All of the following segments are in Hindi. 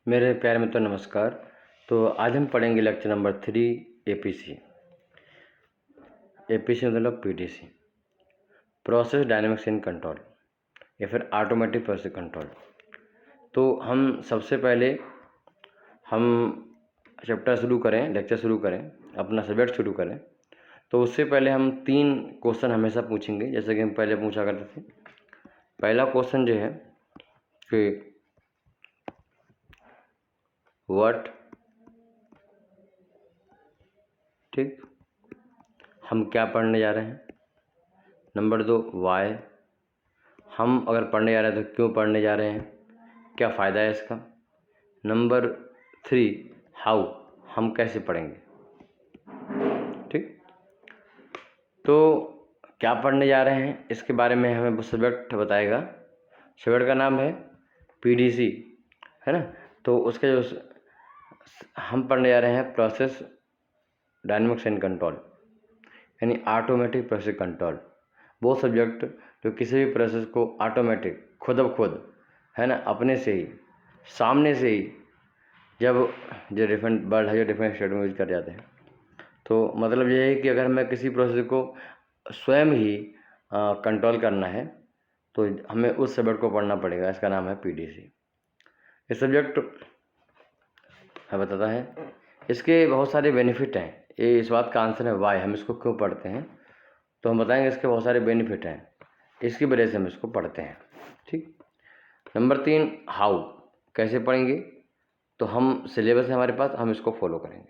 मेरे प्यारे मित्रों नमस्कार। तो आज हम पढ़ेंगे लेक्चर नंबर 3 एपीसी। एपीसी मतलब PDC, process dynamics in control या फिर ऑटोमेटिक प्रोसेस कंट्रोल। तो हम सबसे पहले हम चैप्टर शुरू करें, लेक्चर शुरू करें, अपना सब्जेक्ट शुरू करें, तो उससे पहले हम 3 क्वेश्चन हमेशा पूछेंगे, जैसे कि हम पहले पूछा करते थे। पहला क्वेश्चन जो है कि व्हाट, ठीक, हम क्या पढ़ने जा रहे हैं। नंबर 2 वाई, हम अगर पढ़ने जा रहे हैं तो क्यों पढ़ने जा रहे हैं, क्या फ़ायदा है इसका। नंबर 3 हाउ, हम कैसे पढ़ेंगे। ठीक, तो क्या पढ़ने जा रहे हैं इसके बारे में हमें सब्जेक्ट बताएगा। सब्जेक्ट का नाम है पीडीसी, है ना। तो उसके जो हम पढ़ने जा रहे हैं प्रोसेस डायनेमिक्स एंड कंट्रोल, यानी ऑटोमेटिक प्रोसेस कंट्रोल। वो सब्जेक्ट जो किसी भी प्रोसेस को ऑटोमेटिक खुद ब खुद, है ना, अपने से ही, सामने से ही, जब जो डिफरेंट वर्ड है जो डिफरेंट स्टेट में यूज कर जाते हैं। तो मतलब ये है कि अगर हमें किसी प्रोसेस को स्वयं ही कंट्रोल करना है तो हमें उस सब्जेक्ट को पढ़ना पड़ेगा। इसका नाम है पीडीसी। ये सब्जेक्ट है बताता है, इसके बहुत सारे बेनिफिट हैं। ये इस बात का आंसर है वाई, हम इसको क्यों पढ़ते हैं, तो हम बताएंगे इसके बहुत सारे बेनिफिट हैं, इसकी वजह से हम इसको पढ़ते हैं। ठीक। नंबर 3 हाउ, कैसे पढ़ेंगे, तो हम सिलेबस है हमारे पास, हम इसको फॉलो करेंगे।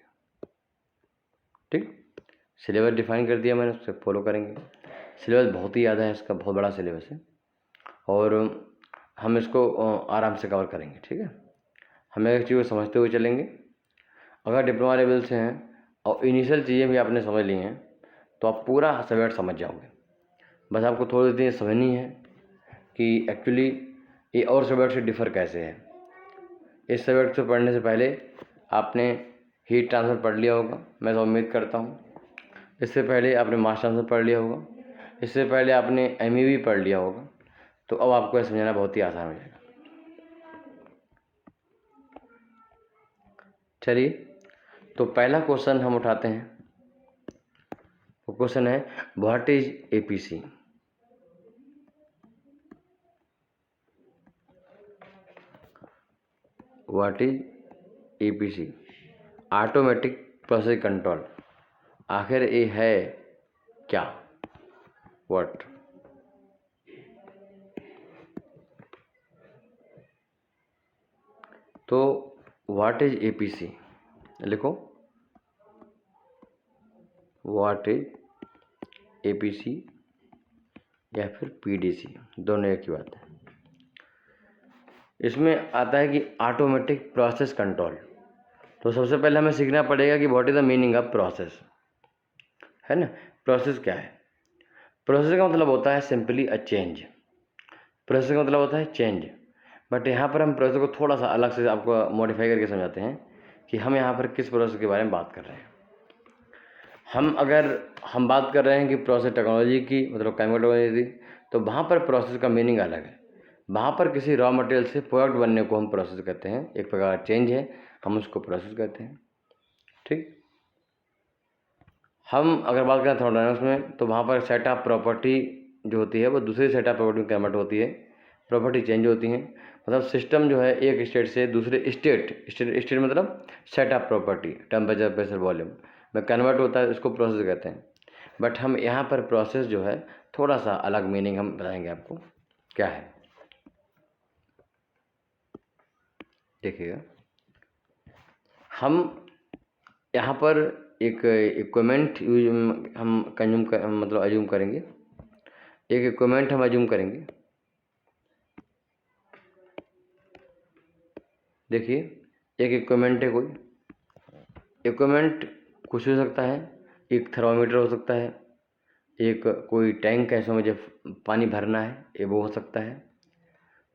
ठीक, सिलेबस डिफाइन कर दिया मैंने, उससे फॉलो करेंगे। सिलेबस बहुत ही ज़्यादा है, इसका बहुत बड़ा सिलेबस है और हम इसको आराम से कवर करेंगे। ठीक है, हमें एक चीज़ को समझते हुए चलेंगे। अगर डिप्लोमा लेवल से हैं और इनिशियल चीज़ें भी आपने समझ ली हैं तो आप पूरा सब्जेक्ट समझ जाओगे। बस आपको थोड़ी देर समझनी है कि एक्चुअली ये और सब्जेक्ट से डिफ़र कैसे है। इस सब्जेक्ट से पढ़ने से पहले आपने हीट ट्रांसफ़र पढ़ लिया होगा, मैं तो उम्मीद करता हूँ। इससे पहले आपने मास ट्रांसफ़र पढ़ लिया होगा, इससे पहले आपने एमईवी पढ़ लिया होगा। तो अब आपको यह समझना बहुत ही आसान हो जाएगा। चलिए, तो पहला क्वेश्चन हम उठाते हैं। वो क्वेश्चन है what is APC. What is APC, automatic process control. आखिर ये है क्या, व्हाट। तो व्हाट इज एपीसी लिखो, व्हाट इज एपीसी या फिर पीडीसी, दोनों एक ही बात है। इसमें आता है कि ऑटोमेटिक प्रोसेस कंट्रोल। तो सबसे पहले हमें सीखना पड़ेगा कि what is the meaning of process, है ना। प्रोसेस क्या है, प्रोसेस का मतलब होता है सिंपली अ चेंज। प्रोसेस का मतलब होता है चेंज, बट यहाँ पर हम प्रोसेस को थोड़ा सा अलग से आपको मॉडिफाई करके समझाते हैं कि हम यहाँ पर किस प्रोसेस के बारे में बात कर रहे हैं। हम बात कर रहे हैं कि प्रोसेस टेक्नोलॉजी की, मतलब केमिकल टेक्नोलॉजी की, तो वहाँ पर प्रोसेस का मीनिंग अलग है। वहाँ पर किसी रॉ मटेरियल से प्रोडक्ट बनने को हम प्रोसेस कहते हैं, एक प्रकार चेंज है, हम उसको प्रोसेस कहते हैं। ठीक, हम अगर बात करें थर्मोडायनामिक्स में तो वहाँ पर सेट ऑफ प्रॉपर्टी जो होती है वो दूसरी सेट ऑफ प्रॉपर्टी में कन्वर्ट होती है, प्रॉपर्टी चेंज होती हैं। मतलब सिस्टम जो है एक स्टेट से दूसरे स्टेट मतलब set of property, temperature, pressure, volume में कन्वर्ट होता है, इसको प्रोसेस कहते हैं। बट हम यहाँ पर प्रोसेस जो है थोड़ा सा अलग मीनिंग हम बताएंगे आपको क्या है। देखिएगा, हम यहाँ पर एक इक्विपमेंट यूज हम कंज्यूम कर, मतलब अज्यूम करेंगे, एक इक्विपमेंट हम अज्यूम करेंगे। देखिए, एक इक्विपमेंट है, कोई इक्विपमेंट कुछ हो सकता है, एक थर्मामीटर हो सकता है, एक कोई टैंक है, इसमें मुझे पानी भरना है, ये वो हो सकता है।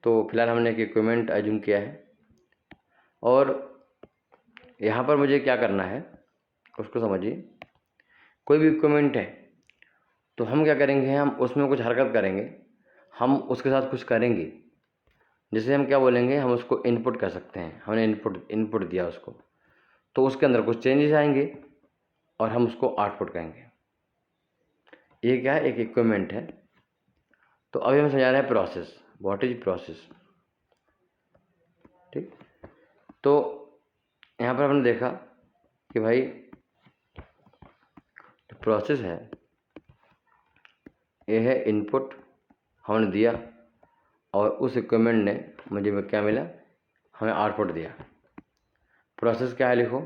तो फिलहाल हमने एक इक्विपमेंट अज्यूम किया है और यहाँ पर मुझे क्या करना है उसको समझिए। कोई भी इक्विपमेंट है तो हम क्या करेंगे, हम उसमें कुछ हरकत करेंगे, हम उसके साथ कुछ करेंगे, जैसे हम क्या बोलेंगे, हम उसको इनपुट कह सकते हैं, हमने इनपुट दिया उसको, तो उसके अंदर कुछ चेंजेस आएंगे और हम उसको आउटपुट कहेंगे। ये क्या है, एक इक्विपमेंट है। तो अभी हम समझा रहे हैं प्रोसेस, व्हाट इज प्रोसेस। ठीक, तो यहाँ पर हमने देखा कि भाई प्रोसेस है, ये है इनपुट हमने दिया और उस इक्विपमेंट ने मुझे क्या मिला, हमें आउटपुट दिया। प्रोसेस क्या है, लिखो,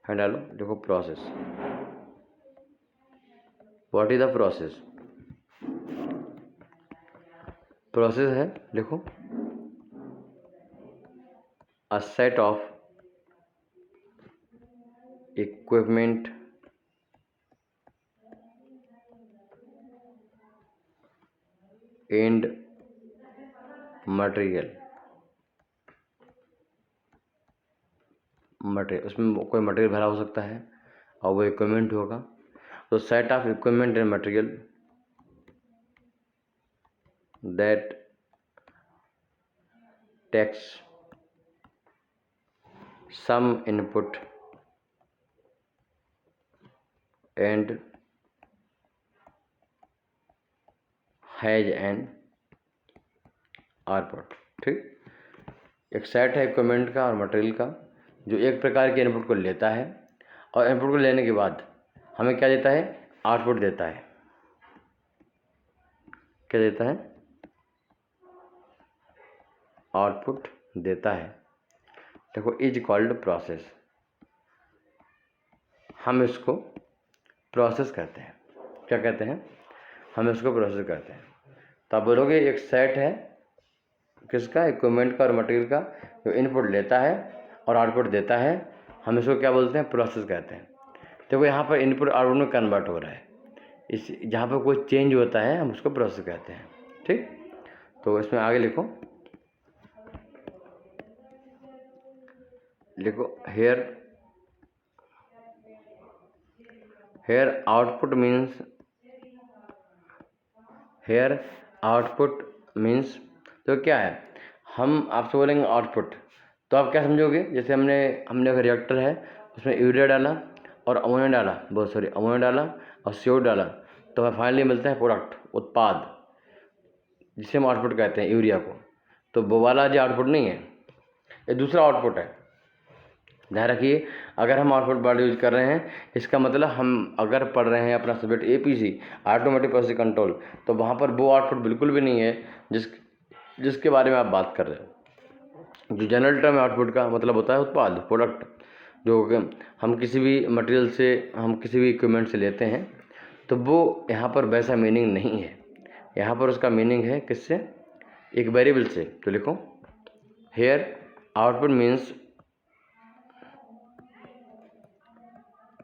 है डालो, लिखो process. What is the process, process है, लिखो, a set of equipment and material, उसमें कोई मटेरियल भरा हो सकता है और वो इक्विपमेंट होगा। तो set of equipment and material that takes some input and has an output. ठीक, एक सेट है इक्विपमेंट का और मटेरियल का जो एक प्रकार के इनपुट को लेता है और इनपुट को लेने के बाद हमें क्या देता है, आउटपुट देता है। क्या देता है, आउटपुट देता है। देखो, इज कॉल्ड प्रोसेस, हम इसको प्रोसेस कहते हैं। क्या कहते हैं, हम इसको प्रोसेस कहते हैं। तो आप बोलोगे एक सेट है किसका, इक्विपमेंट का और मटेरियल का, जो इनपुट लेता है और आउटपुट देता है, हम इसको क्या बोलते हैं, प्रोसेस कहते हैं। देखो यहाँ पर इनपुट आउटपुट में कन्वर्ट हो रहा है, इस जहाँ पर कोई चेंज होता है हम उसको प्रोसेस कहते हैं। ठीक, तो इसमें आगे लिखो, हेयर आउटपुट मीन्स, तो क्या है, हम आपसे बोलेंगे आउटपुट तो आप क्या समझोगे, जैसे हमने एक रिएक्टर है, उसमें यूरिया डाला और अमोनिया डाला, अमोनिया डाला और CO डाला, तो हमें फाइनली मिलता है प्रोडक्ट, उत्पाद, जिसे हम आउटपुट कहते हैं, यूरिया को। तो वो वाला जो आउटपुट नहीं है, ये दूसरा आउटपुट है। ध्यान रखिए, अगर हम आउटपुट वर्ड यूज कर रहे हैं, इसका मतलब हम अगर पढ़ रहे हैं अपना subject APC, automatic process control, तो वहाँ पर वो आउटपुट बिल्कुल भी नहीं है जिसके बारे में आप बात कर रहे हो। जो जनरल टर्म आउटपुट का मतलब होता है उत्पाद, प्रोडक्ट, जो हम किसी भी मटेरियल से, हम किसी भी इक्विपमेंट से लेते हैं, तो वो यहाँ पर वैसा मीनिंग नहीं है। यहाँ पर उसका मीनिंग है किससे, एक वेरिएबल से। तो लिखो, here output means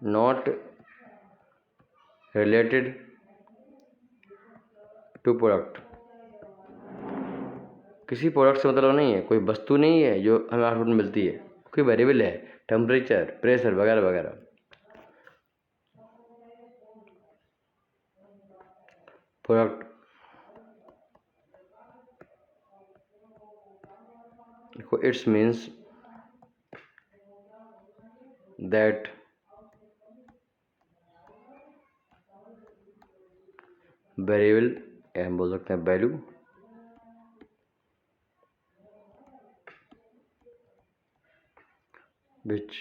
not related to product, किसी प्रोडक्ट से मतलब नहीं है, कोई वस्तु नहीं है जो हमें आउटपुट में मिलती है, कोई वेरिएबल है, टेम्परेचर, प्रेशर वगैरह वगैरह। प्रोडक्ट, देखो, इट्स मीन्स दैट वेरिएबल, हम बोल सकते हैं value, which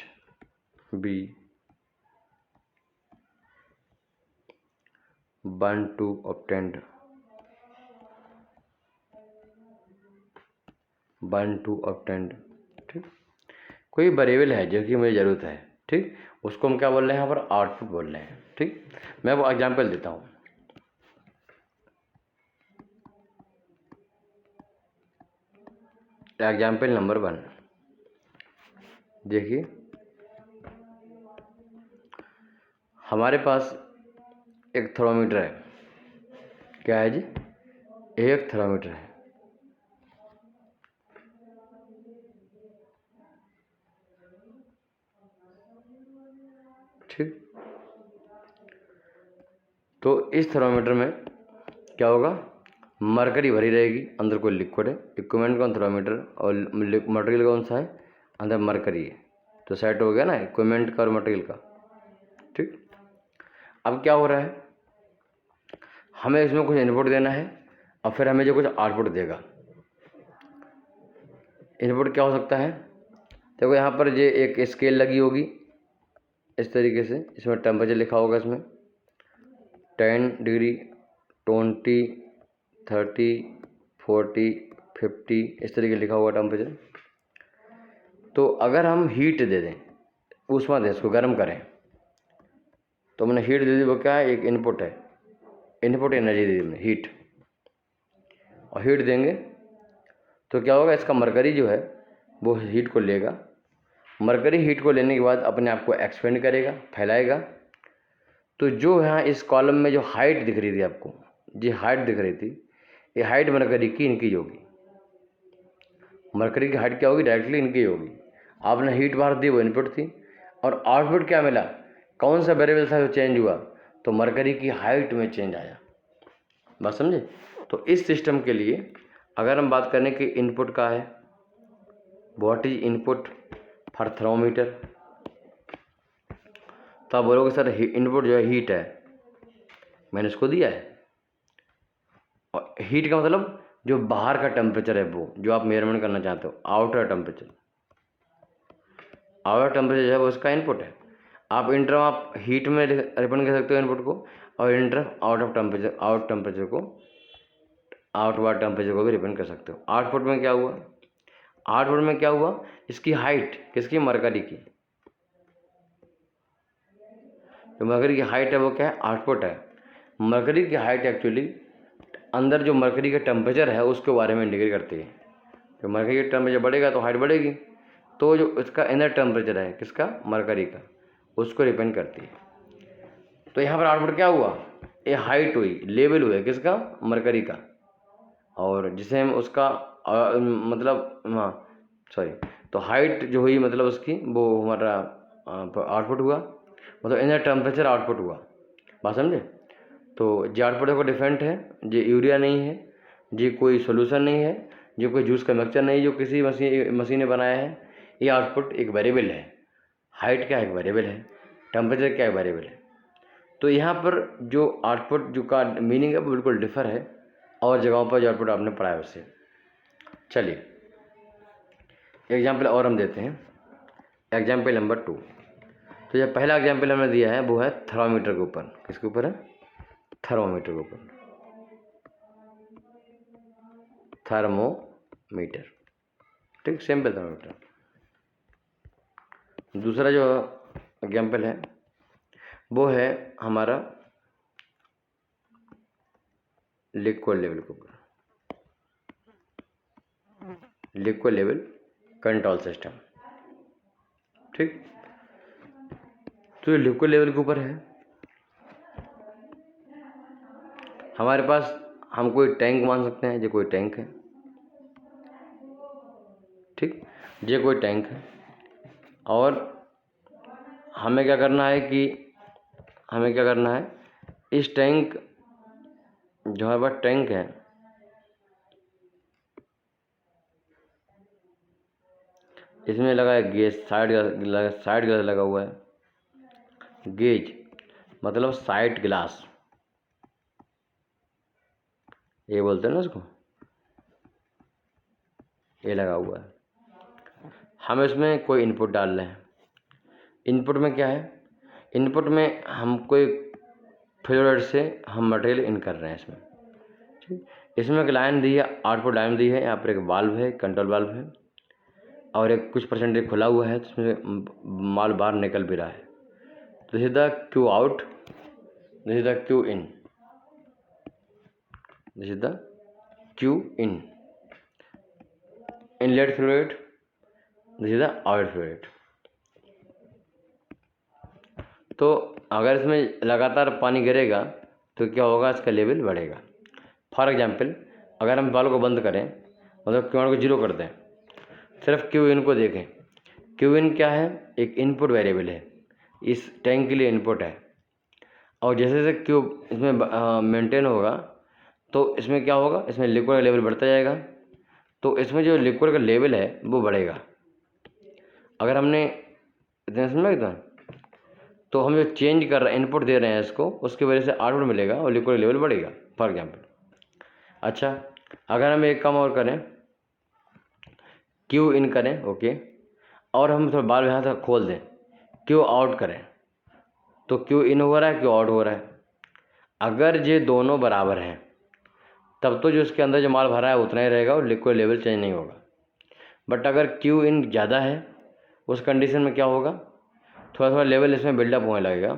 be want to obtained ठीक, कोई वेरिएबल है जो कि मुझे ज़रूरत है। ठीक, उसको हम क्या बोल रहे हैं, यहाँ पर आउटपुट बोल रहे हैं। ठीक, मैं वो एग्जाम्पल देता हूँ। एग्जाम्पल नंबर 1, देखिए, हमारे पास एक थर्मामीटर है। क्या है जी, एक थर्मामीटर है। ठीक, तो इस थर्मामीटर में क्या होगा, मरकरी भरी रहेगी, अंदर कोई लिक्विड है, इक्विपमेंट कौन थर्मामीटर और मटेरियल कौन सा है, अंदर मरकरी है, तो सेट हो गया ना इक्विपमेंट का और मटेरियल का। ठीक, अब क्या हो रहा है, हमें इसमें कुछ इनपुट देना है और फिर हमें जो कुछ आउटपुट देगा। इनपुट क्या हो सकता है, देखो यहाँ पर ये एक स्केल लगी होगी इस तरीके से, इसमें टेम्परेचर लिखा होगा, इसमें 10 डिग्री 20 30 40 50 इस तरीके लिखा हुआ टेम्परेचर। तो अगर हम हीट दे दें, ऊष्मा दें, इसको गर्म करें, तो हमने हीट दे दी, वो क्या है, एक इनपुट है, इनपुट एनर्जी दे दी हमने, हीट, और हीट देंगे तो क्या होगा, इसका मरकरी जो है वो हीट को लेगा, मरकरी हीट को लेने के बाद अपने आप को एक्सपेंड करेगा, फैलाएगा। तो जो यहाँ इस कॉलम में जो हाइट दिख रही थी आपको, जी हाइट दिख रही थी, ये हाइट मरकरी की इनकी होगी, मरकरी की हाइट क्या होगी, डायरेक्टली इनकी होगी। आपने हीट बाहर दी, वो इनपुट थी, और आउटपुट क्या मिला, कौन सा वेरिएबल था जो चेंज हुआ, तो मरकरी की हाइट में चेंज आया। बात समझे। तो इस सिस्टम के लिए अगर हम बात करें कि इनपुट का है, what is input for thermometer, तो आप बोलोगे सर इनपुट जो है हीट है, मैंने इसको दिया है, और हीट का मतलब जो बाहर का टेम्परेचर है, वो जो आप मेजरमेंट करना चाहते हो, आउटर टेम्परेचर, आउटर टेम्परेचर जो है वो उसका इनपुट है। आप इन टर्म आप हीट में रिप्रेजेंट कर सकते हो इनपुट को, और in term out of temperature, out temperature को, आउटवर्ड टेम्परेचर को भी रिप्रेजेंट कर सकते हो। आउटपुट में क्या हुआ, आउटपुट में क्या हुआ, इसकी हाइट किसकी, मरकरी की, जो मरकरी की हाइट है वो क्या है, आउटपुट है। मरकरी की हाइट एक्चुअली अंदर जो मरकरी का टेम्परेचर है उसके बारे में इंडिकेट करती है। तो मरकरी का टेम्परेचर बढ़ेगा तो हाइट बढ़ेगी, तो जो इसका इनर टेम्परेचर है किसका, मरकरी का, उसको रिप्रेजेंट करती है। तो यहाँ पर आउटपुट क्या हुआ, ये हाइट हुई, लेवल हुआ किसका, मरकरी का, और जिसे हम उसका मतलब हाँ सॉरी, तो हाइट जो हुई मतलब उसकी वो हमारा आउटपुट हुआ, मतलब इनर टेम्परेचर आउटपुट हुआ। बात समझे। तो जो आउटपुट है वो डिफरेंट है, जो यूरिया नहीं है, जो कोई सोल्यूशन नहीं है, जो कोई जूस का मिक्सचर नहीं जो किसी मशीन ने बनाया है, ये आउटपुट एक वेरिएबल है। हाइट क्या है, एक वेरिएबल है, टेम्परेचर क्या है, वेरिएबल है। तो यहाँ पर जो आउटपुट जो का मीनिंग है वो बिल्कुल डिफर है और जगहों पर जो आउटपुट आपने पढ़ा है उससे। चलिए एग्जाम्पल और हम देते हैं, एग्जाम्पल नंबर 2। तो जो पहला एग्जाम्पल हमने दिया है वो है थर्मामीटर के ऊपर, किसके ऊपर है, थर्मामीटर के ऊपर, थर्मोमीटर, ठीक, सिंपल थर्मामीटर। दूसरा जो एग्जाम्पल है वो है हमारा लिक्विड लेवल के ऊपर, लिक्विड लेवल कंट्रोल सिस्टम, ठीक। तो ये लिक्विड लेवल के ऊपर है, हमारे पास, हम कोई टैंक मान सकते हैं, ये कोई टैंक है, ठीक, ये कोई टैंक है, और हमें क्या करना है कि हमें क्या करना है, इस टैंक जो हमारे पास टैंक है, इसमें लगा है गेज, साइड ग्लास लगा हुआ है, गेज मतलब साइड ग्लास, ये बोलते हैं ना इसको, ये लगा हुआ है। हम इसमें कोई इनपुट डाल रहे हैं, इनपुट में क्या है, इनपुट में हम कोई फ्लूइड से हम मटेरियल इन कर रहे हैं इसमें, ठीक। इसमें एक लाइन दी है, आउटपुट लाइन दी है, यहाँ पर एक वाल्व है, कंट्रोल वाल्व है, और एक कुछ परसेंटेज खुला हुआ है, जिसमें माल बाहर निकल भी रहा है। This is the Q out, this is the Q in, this is the Q in, inlet fluid, this is the outlet fluid. तो अगर इसमें लगातार पानी गिरेगा तो क्या होगा, इसका लेवल बढ़ेगा। फॉर एग्जाम्पल अगर हम वाल्व को बंद करें, मतलब क्यू को जीरो कर दें, सिर्फ क्यू इन को देखें, क्यू इन क्या है, एक इनपुट वेरिएबल है, इस टैंक के लिए इनपुट है, और जैसे जैसे क्यू इसमें मेंटेन होगा तो इसमें क्या होगा, इसमें लिक्विड का लेवल बढ़ता जाएगा, तो इसमें जो लिक्विड का लेवल है वो बढ़ेगा। अगर हमने इतना समझा इतना, तो हम जो चेंज कर रहे हैं, इनपुट दे रहे हैं इसको, उसकी वजह से आउटपुट मिलेगा और लिक्विड लेवल बढ़ेगा, फॉर एग्जाम्पल। अच्छा, अगर हम एक काम और करें, क्यू इन करें, ओके, और हम थोड़ा बाल यहाँ तक खोल दें, क्यू आउट करें, तो क्यू इन हो रहा है, क्यू आउट हो रहा है। अगर ये दोनों बराबर हैं तब तो जो इसके अंदर जो माल भरा है उतना ही रहेगा और लिक्विड लेवल चेंज नहीं होगा। बट अगर क्यू इन ज़्यादा है, उस कंडीशन में क्या होगा, थोड़ा थोड़ा लेवल इसमें बिल्डअप होने लगेगा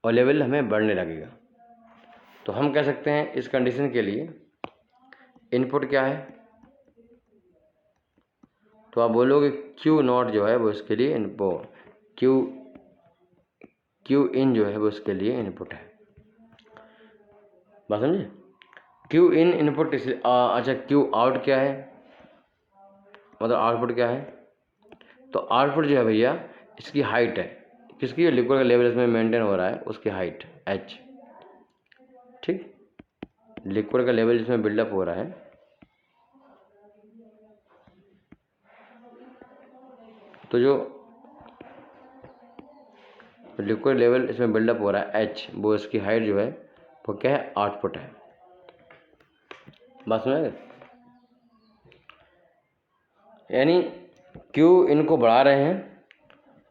और लेवल हमें बढ़ने लगेगा। तो हम कह सकते हैं इस कंडीशन के लिए इनपुट क्या है, तो आप बोलोगे क्यू नॉट जो है वो इसके लिए इनपुट, क्यू इन जो है वो इसके लिए इनपुट है। बात समझे? क्यू इन इनपुट इसलिए अच्छा, क्यू आउट क्या है, मतलब आउटपुट क्या है, तो आउटपुट जो है भैया इसकी हाइट है, किसकी, लिक्विड का लेवल इसमें मेंटेन हो रहा है उसकी हाइट h, ठीक, लिक्विड का लेवल इसमें बिल्डअप हो रहा है, तो जो लिक्विड लेवल इसमें बिल्डअप हो रहा है h, वो इसकी हाइट जो है वो क्या है, आउटपुट है। बात समझ, यानी क्यू इनको बढ़ा रहे हैं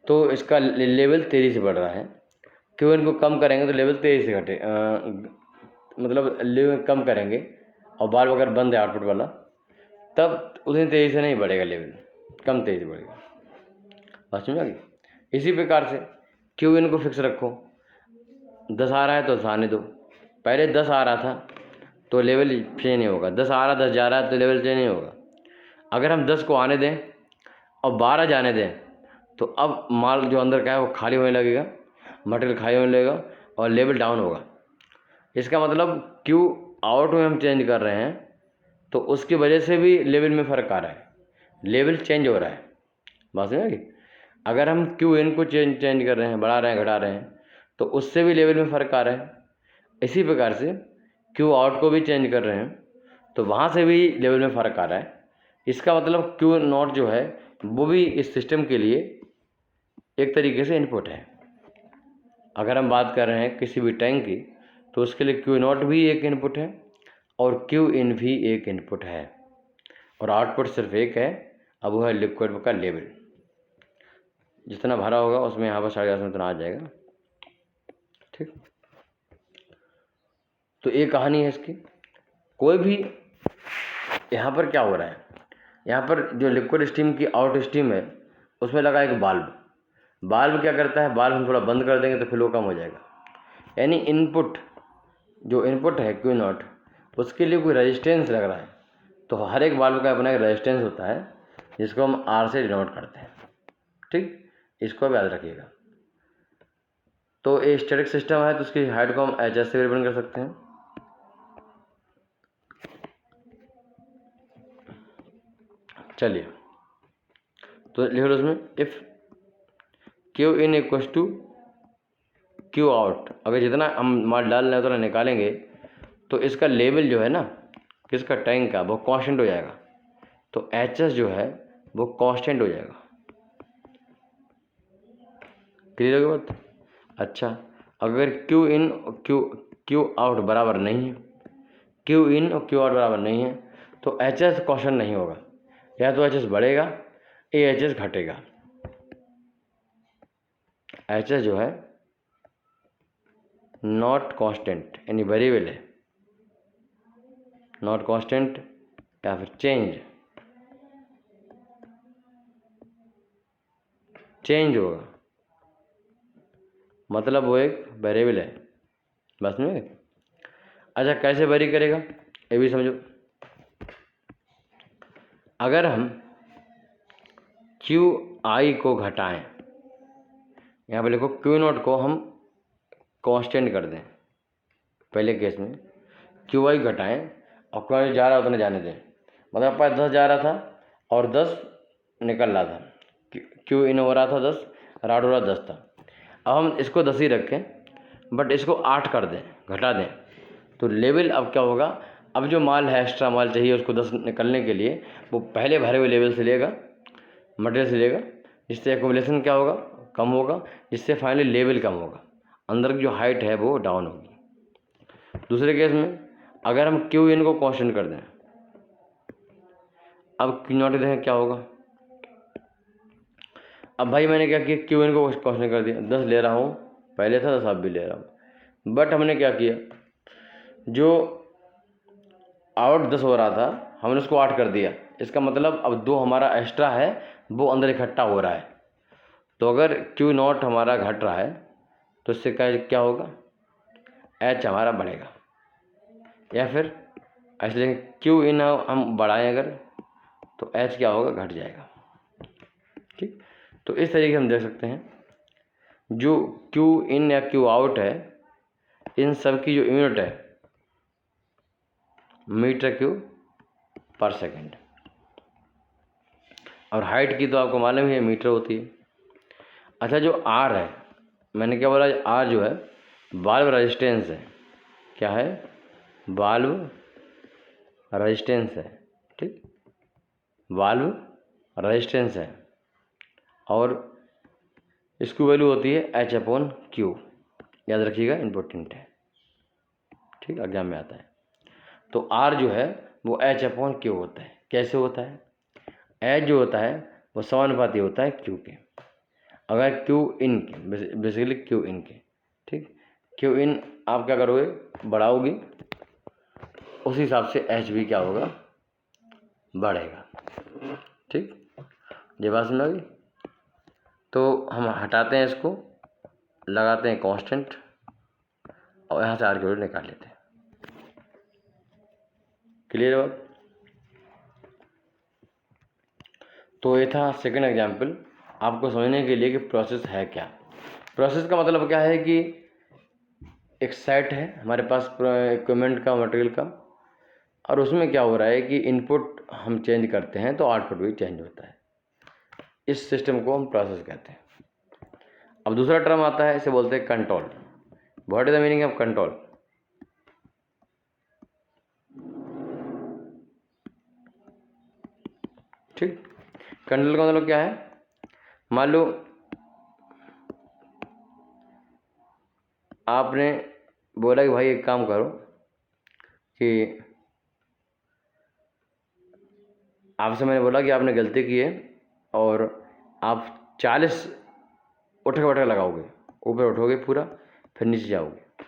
तो इसका लेवल तेज़ी से बढ़ रहा है, क्यू इनको कम करेंगे तो लेवल तेज़ी से घटे, मतलब लेवल कम करेंगे और बार अगर बंद है आउटपुट वाला, तब उतनी तेज़ी से नहीं बढ़ेगा लेवल, कम तेज़ी बढ़ेगा। बात समझ आ गई? इसी प्रकार से क्यू इन को फिक्स रखो, 10 आ रहा है तो 10 आने दो, पहले 10 आ रहा था तो लेवल चेंज नहीं होगा, 10 आ रहा 10 जा रहा है तो लेवल चेंज नहीं होगा। अगर हम 10 को आने दें और 12 जाने दें तो अब माल जो अंदर का है वो खाली होने लगेगा, मटेरियल खाली होने लगेगा और लेवल डाउन होगा। इसका मतलब क्यू आउट में हम चेंज कर रहे हैं तो उसकी वजह से भी लेवल में फ़र्क आ रहा है, लेवल चेंज हो रहा है। बात समझ गई? अगर हम क्यू इन को चेंज कर रहे हैं, बढ़ा रहे हैं, घटा रहे हैं, तो उससे भी लेवल में फ़र्क आ रहा है। इसी प्रकार से क्यू आउट को भी चेंज कर रहे हैं तो वहाँ से भी लेवल में फ़र्क आ रहा है। इसका मतलब क्यू नॉट जो है वो भी इस सिस्टम के लिए एक तरीके से इनपुट है। अगर हम बात कर रहे हैं किसी भी टैंक की, तो उसके लिए क्यू नॉट भी एक इनपुट है और क्यू इन भी एक इनपुट है और आउटपुट सिर्फ एक है, अब वो है लिक्विड का लेवल। जितना भरा होगा उसमें यहाँ पर 8.5 में उतना आ जाएगा, ठीक। तो ये कहानी है इसकी। कोई भी यहाँ पर क्या हो रहा है, यहाँ पर जो लिक्विड स्टीम की आउट स्टीम है उसमें लगा एक बाल्ब क्या करता है, बाल्ब हम थोड़ा बंद कर देंगे तो फ्लो कम हो जाएगा। यानी इनपुट, जो इनपुट है क्यू नॉट, उसके लिए कोई रेजिस्टेंस लग रहा है, तो हर एक बाल्ब का अपना एक रेजिस्टेंस होता है जिसको हम आर से डिनोट करते हैं, ठीक। इसको अब याद रखिएगा। तो ये स्टैटिक सिस्टम है तो उसकी हाइट को हम एच एस से रिप्रेजेंट कर सकते हैं। चलिए, तो लिख लो उसमें, if Q in equals to Q out, अगर जितना हम माल डाल रहे हैं उतना निकालेंगे तो इसका लेवल जो है ना, किसका, टैंक का, वो कांस्टेंट हो जाएगा। तो एच एस जो है वो कांस्टेंट हो जाएगा। क्लियर हो गई बात? अच्छा, अगर क्यू इन और क्यू आउट बराबर नहीं है, क्यू इन और क्यू आउट बराबर नहीं है, तो एच एस कांस्टेंट नहीं होगा, या तो एच एस बढ़ेगा या एच एस घटेगा। एच एस जो है नॉट कांस्टेंट, यानी वेरिएबल है, नॉट कांस्टेंट या फिर चेंज होगा, मतलब वो एक वेरिएबल है। बस में अच्छा, कैसे वेरी करेगा ये भी समझो। अगर हम क्यू आई को घटाएं, यहाँ पे लिखो क्यू नॉट को हम कांस्टेंट कर दें, पहले केस में क्यू आई घटाएं और क्यू आई जा रहा उतना जाने दें, मतलब पास 10 जा रहा था और 10 निकल रहा था, क्यू इन हो रहा था 10 और आउट हो रहा 10 था। अब हम इसको 10 ही रखें बट इसको 8 कर दें, घटा दें, तो लेवल अब क्या होगा, अब जो माल है, एक्स्ट्रा माल चाहिए उसको 10 निकलने के लिए, वो पहले भरे हुए लेवल से लेगा, मटेरियल से लेगा, जिससे एक्यूमुलेशन क्या होगा, कम होगा, जिससे फाइनली लेवल कम होगा, अंदर की जो हाइट है वो डाउन होगी। दूसरे केस में अगर हम क्यू इन को कांस्टेंट कर दें, अब क्यू नॉट देखें क्या होगा। अब भाई मैंने क्या किया, क्यू इन को कांस्टेंट कर दिया, 10 ले रहा हूँ, पहले था 10 अब भी ले रहा हूँ, बट हमने क्या किया, जो आउट 10 हो रहा था हमने उसको 8 कर दिया। इसका मतलब अब 2 हमारा एक्स्ट्रा है वो अंदर इकट्ठा हो रहा है। तो अगर क्यू नॉट हमारा घट रहा है तो इससे क्या होगा, एच हमारा बढ़ेगा, या फिर ऐसे देखें क्यू इन हम बढ़ाएं अगर तो एच क्या होगा, घट जाएगा। ठीक, तो इस तरीके हम देख सकते हैं जो क्यू इन या क्यू आउट है, इन सब की जो यूनिट है मीटर क्यूब पर सेकेंड, और हाइट की तो आपको मालूम ही है मीटर होती है। अच्छा, जो आर है, मैंने क्या बोला, आर जो है वाल्व रेजिस्टेंस है, क्या है, वाल्व रेजिस्टेंस है। ठीक, वाल्व रेजिस्टेंस है, और इसकी वैल्यू होती है एच अपॉन क्यू, याद रखिएगा, इम्पोर्टेंट है। ठीक, एग्जाम में आता है। तो आर जो है वो एच अपॉन क्यू होता है। कैसे होता है, एच जो होता है वो समानुपाती होता है क्यू के, अगर क्यू इन के, बेसिकली क्यू इन के। ठीक, क्यू इन आप क्या करोगे, बढ़ाओगे, उस हिसाब से एच भी क्या होगा, बढ़ेगा। ठीक, ये बात समझ आ गई। तो हम हटाते हैं इसको, लगाते हैं कांस्टेंट, और यहाँ से आर की वैल्यू निकाल लेते हैं। क्लियर है बात। तो ये था सेकंड एग्जाम्पल, आपको समझने के लिए कि प्रोसेस है क्या। प्रोसेस का मतलब क्या है कि एक सेट है हमारे पास इक्विपमेंट का, मटेरियल का, और उसमें क्या हो रहा है कि इनपुट हम चेंज करते हैं तो आउटपुट भी चेंज होता है। इस सिस्टम को हम प्रोसेस कहते हैं। अब दूसरा टर्म आता है, इसे बोलते हैं control. What is the meaning of control. ठीक, कंट्रोल का मतलब क्या है, मान लो आपने बोला कि भाई एक काम करो कि आपसे मैंने बोला कि आपने गलती की है और आप 40 उठक बैठक लगाओगे, ऊपर उठोगे पूरा, फिर नीचे जाओगे।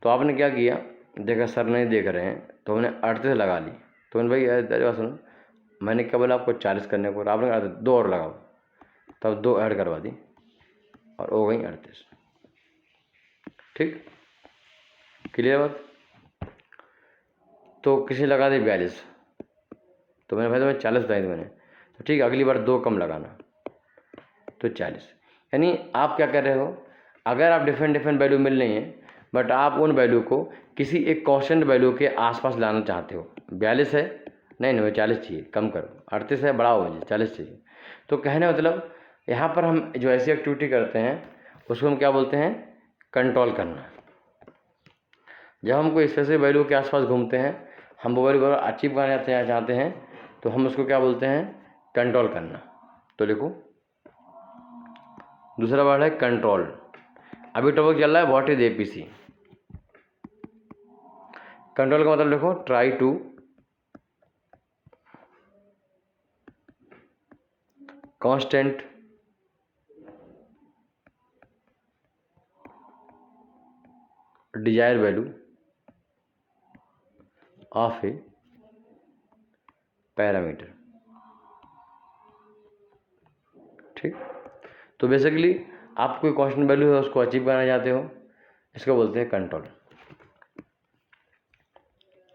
तो आपने क्या किया, देखा सर नहीं देख रहे हैं तो हमने 38 लगा ली। तो मैंने भाई बात सुनो, मैंने क्या बोला आपको 40 करने को, आपने कहा 2 और लगाओ, तब 2 ऐड करवा दी और हो गई 38। ठीक, क्लियर बात। तो किसी लगा दी 42, तो मैंने भाई तुम्हें 40 बताई थी मैंने, तो ठीक, अगली बार 2 कम लगाना, तो 40। यानी आप क्या कर रहे हो, अगर आप डिफरेंट वैल्यू मिल रही हैं, बट आप उन वैल्यू को किसी एक कांस्टेंट वैल्यू के आसपास लाना चाहते हो। 42 है, नहीं मुझे 40 चाहिए, कम करो, 38 है, बढ़ाओ, मुझे 40 चाहिए। तो कहने मतलब यहाँ पर हम जो ऐसी एक्टिविटी करते हैं उसको हम क्या बोलते हैं, कंट्रोल करना। जब हम कोई स्पेसिफिक वैल्यू के आसपास घूमते हैं, हम वो वैल्यू अचीव करना चाहते हैं, तो हम उसको क्या बोलते हैं, कंट्रोल करना। तो लिखो, दूसरा वर्ड है कंट्रोल। अभी टॉपिक चल रहा है व्हाट इज एपीसी। कंट्रोल का मतलब लिखो, try to constant desire value of a parameter. ठीक, तो बेसिकली आप कोई कांस्टेंट वैल्यू है उसको अचीव करना चाहते हो, इसको बोलते हैं कंट्रोल।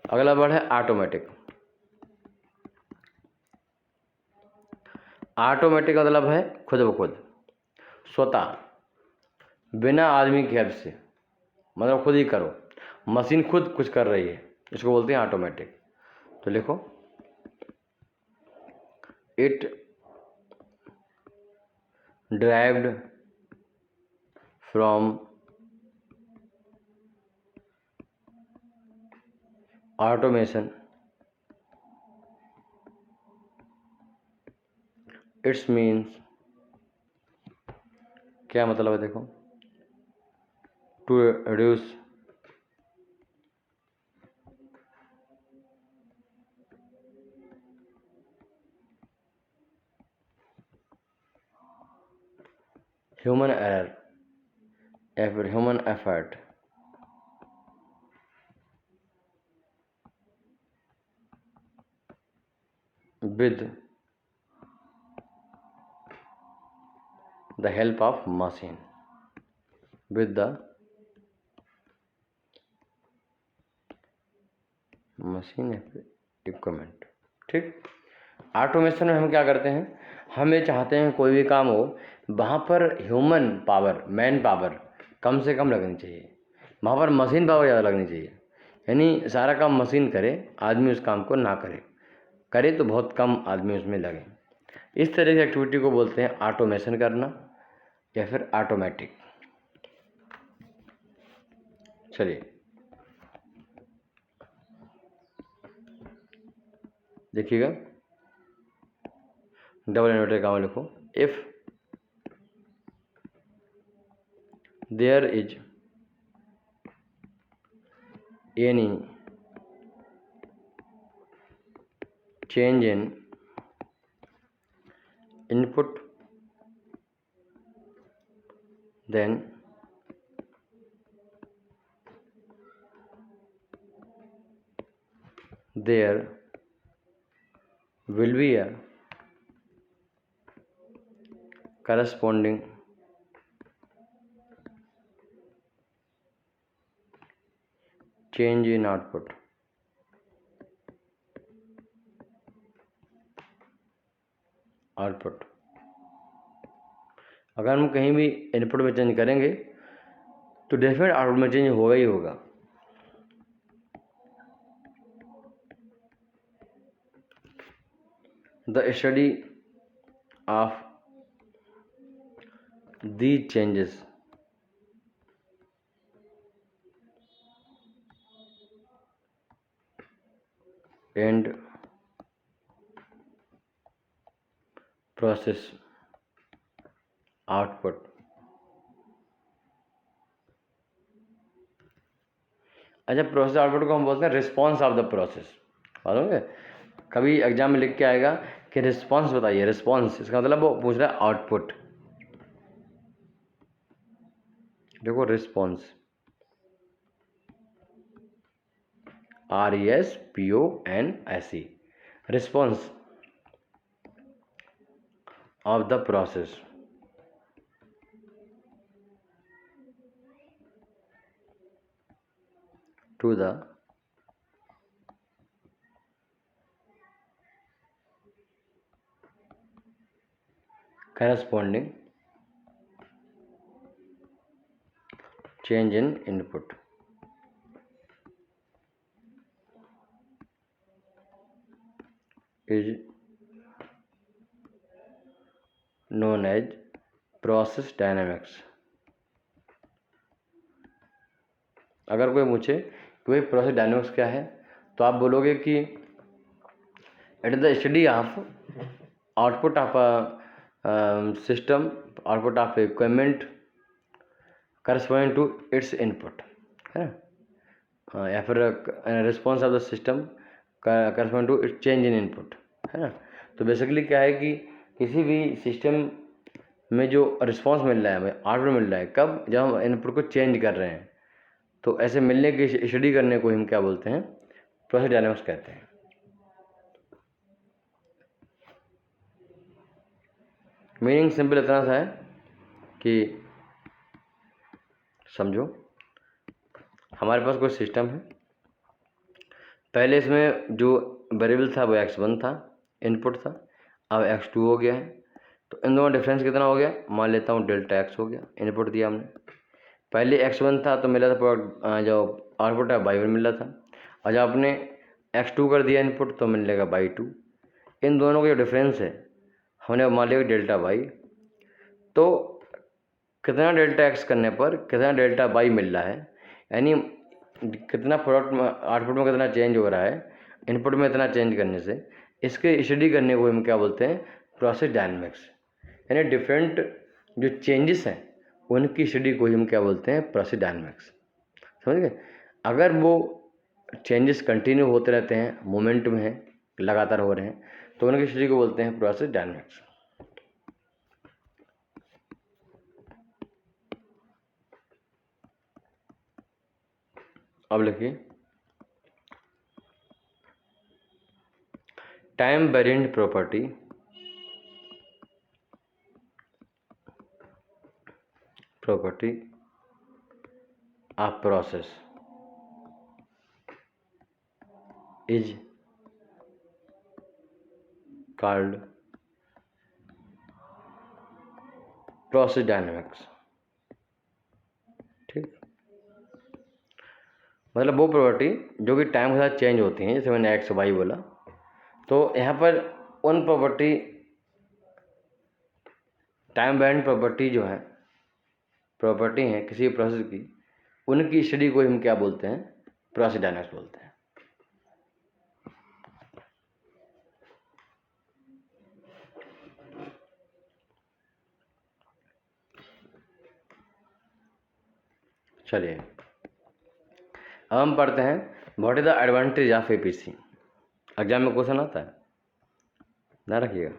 अगला वर्ड है ऑटोमेटिक। ऑटोमेटिक का मतलब है खुद ब खुद, स्वतः, बिना आदमी की हेल्प से, मतलब खुद ही करो, मशीन खुद कुछ कर रही है, इसको बोलते हैं ऑटोमेटिक। तो लिखो, it derived from automation it's means, क्या मतलब है देखो, टू रिड्यूस ह्यूमन एरर या फिर human effort with the help of machine, with the machine equipment. ठीक, ऑटोमेशन में हम क्या करते हैं, हम ये चाहते हैं कोई भी काम हो वहाँ पर ह्यूमन पावर, मैन पावर कम से कम लगनी चाहिए, वहाँ पर मशीन पावर ज़्यादा लगनी चाहिए। यानी सारा काम मशीन करे, आदमी उस काम को ना करे, करे तो बहुत कम आदमी उसमें लगे। इस तरह की एक्टिविटी को बोलते हैं ऑटोमेशन करना या फिर ऑटोमेटिक। चलिए देखिएगा, डबल इन्वर्टेड कॉमा लिखो, if there is any change in input then there will be a corresponding change in output। अगर हम कहीं भी इनपुट में चेंज करेंगे तो डेफिनेट आउटपुट में चेंज होगा ही होगा। The study of these changes and process output अच्छा, प्रोसेस आउटपुट को हम बोलते हैं रिस्पॉन्स ऑफ द प्रोसेस। मालूम है, कभी एग्जाम में लिख के आएगा कि रिस्पॉन्स बताइए, रिस्पॉन्स इसका मतलब वो पूछ रहा है आउटपुट। देखो response RESPONSE, response of the process to the corresponding change in input is known as process dynamics। अगर कोई पूछे कि भाई प्रोसेस डायनेमिक्स क्या है, तो आप बोलोगे कि it is the study of output of system, output of equipment corresponding to its input, है ना, या फिर response of the system corresponding to its change in input, है ना। तो बेसिकली क्या है कि किसी भी सिस्टम में जो रिस्पॉन्स मिल रहा है, हमें आउटपुट मिल रहा है, कब, जब हम इनपुट को चेंज कर रहे हैं। तो ऐसे मिलने की स्टडी करने को हम क्या बोलते हैं, प्रोसेस डायनेमिक्स कहते हैं। मीनिंग सिंपल इतना सा है कि समझो हमारे पास कोई सिस्टम है, पहले इसमें जो वेरिएबल था वो x1 था, इनपुट था, अब x2 हो गया है। तो इन दोनों डिफरेंस कितना हो गया, मान लेता हूँ डेल्टा x हो गया। इनपुट दिया हमने, पहले x1 था तो मिला था प्रोडक्ट, जो आउटपुट है y1 मिल रहा था, और जब आपने x2 कर दिया इनपुट तो मिलेगा y2। इन दोनों का जो डिफरेंस है हमने मान लिया डेल्टा y। तो कितना डेल्टा x करने पर कितना डेल्टा y मिल रहा है, यानी कितना प्रोडक्ट में, आउटपुट में कितना चेंज हो रहा है, इनपुट में इतना चेंज करने से, इसके स्टडी करने को हम क्या बोलते हैं, प्रोसेस डायनेमिक्स। यानी डिफरेंट जो चेंजेस हैं उनकी स्टडी को हम क्या बोलते हैं, प्रोसेस डायनेमिक्स। समझ गए। अगर वो चेंजेस कंटिन्यू होते रहते हैं, मोमेंट में हैं, लगातार हो रहे हैं, तो उनकी स्टडी को बोलते हैं प्रोसेस डायनेमिक्स। अब लिखिए, time variant property of process is called process dynamics. ठीक, मतलब वो प्रॉपर्टी जो कि टाइम के साथ चेंज होती हैं, जैसे मैंने एक्स वाई बोला, तो यहाँ पर उन प्रॉपर्टी, टाइम वेरिएंट प्रॉपर्टी जो है, प्रॉपर्टी हैं किसी प्रोसेस की, उनकी स्टडी को हम क्या बोलते हैं, प्रोसेस डायनेमिक्स बोलते हैं। चलिए अब हम पढ़ते हैं what is the advantage of APC. Exam में क्वेश्चन आता है, ध्यान रखिएगा।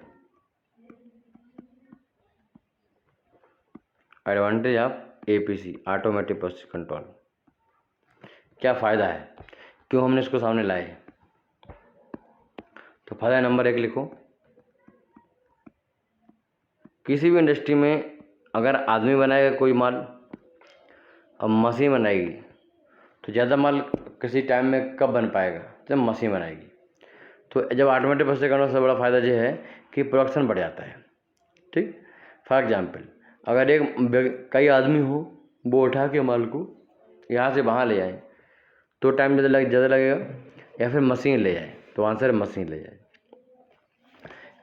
Advantage of APC, automatic process control, क्या फ़ायदा है, क्यों हमने इसको सामने लाए। तो फायदा नंबर 1 लिखो, किसी भी इंडस्ट्री में अगर आदमी बनाएगा कोई माल और मशीन बनाएगी, तो ज़्यादा माल किसी टाइम में कब बन पाएगा, जब मशीन बनाएगी। तो जब ऑटोमेटिक प्रोसेस कंट्रोल, सबसे बड़ा फ़ायदा ये है कि प्रोडक्शन बढ़ जाता है। ठीक, फॉर एग्जाम्पल अगर कई आदमी हो, वो उठा के माल को यहाँ से वहाँ ले जाए तो टाइम ज़्यादा लगेगा, या फिर मशीन ले जाए, तो आंसर मशीन ले जाए।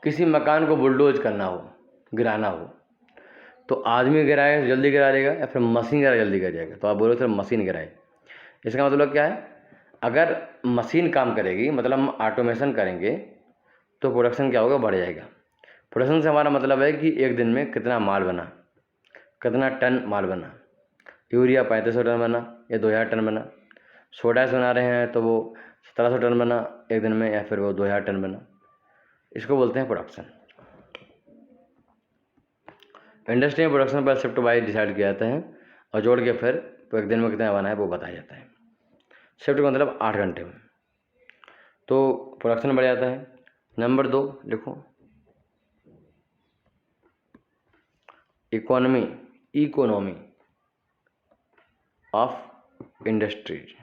किसी मकान को बुलडोज करना हो, गिराना हो, तो आदमी गिराए जल्दी गिरा देगा या फिर मशीन गिराए जल्दी गिर जाएगा। तो आप बोलो सर मशीन गिराए, इसका मतलब क्या है, अगर मशीन काम करेगी, मतलब हम ऑटोमेशन करेंगे, तो प्रोडक्शन क्या होगा, बढ़ जाएगा। प्रोडक्शन से हमारा मतलब है कि एक दिन में कितना माल बना, कितना टन माल बना। यूरिया 3500 टन बना या 2000 टन बना, सोडा बना रहे हैं तो वो 1700 टन बना एक दिन में, या फिर वो 2000 टन बना। इसको बोलते हैं प्रोडक्शन। इंडस्ट्री में प्रोडक्शन पर शिफ्ट वाइज डिसाइड किया जाता है और जोड़ के फिर एक दिन में कितना बना है वो बताया जाता है। शिफ्ट का मतलब 8 घंटे में, तो प्रोडक्शन बढ़ जाता है। नंबर 2 लिखो, इकोनॉमी ऑफ इंडस्ट्रीज।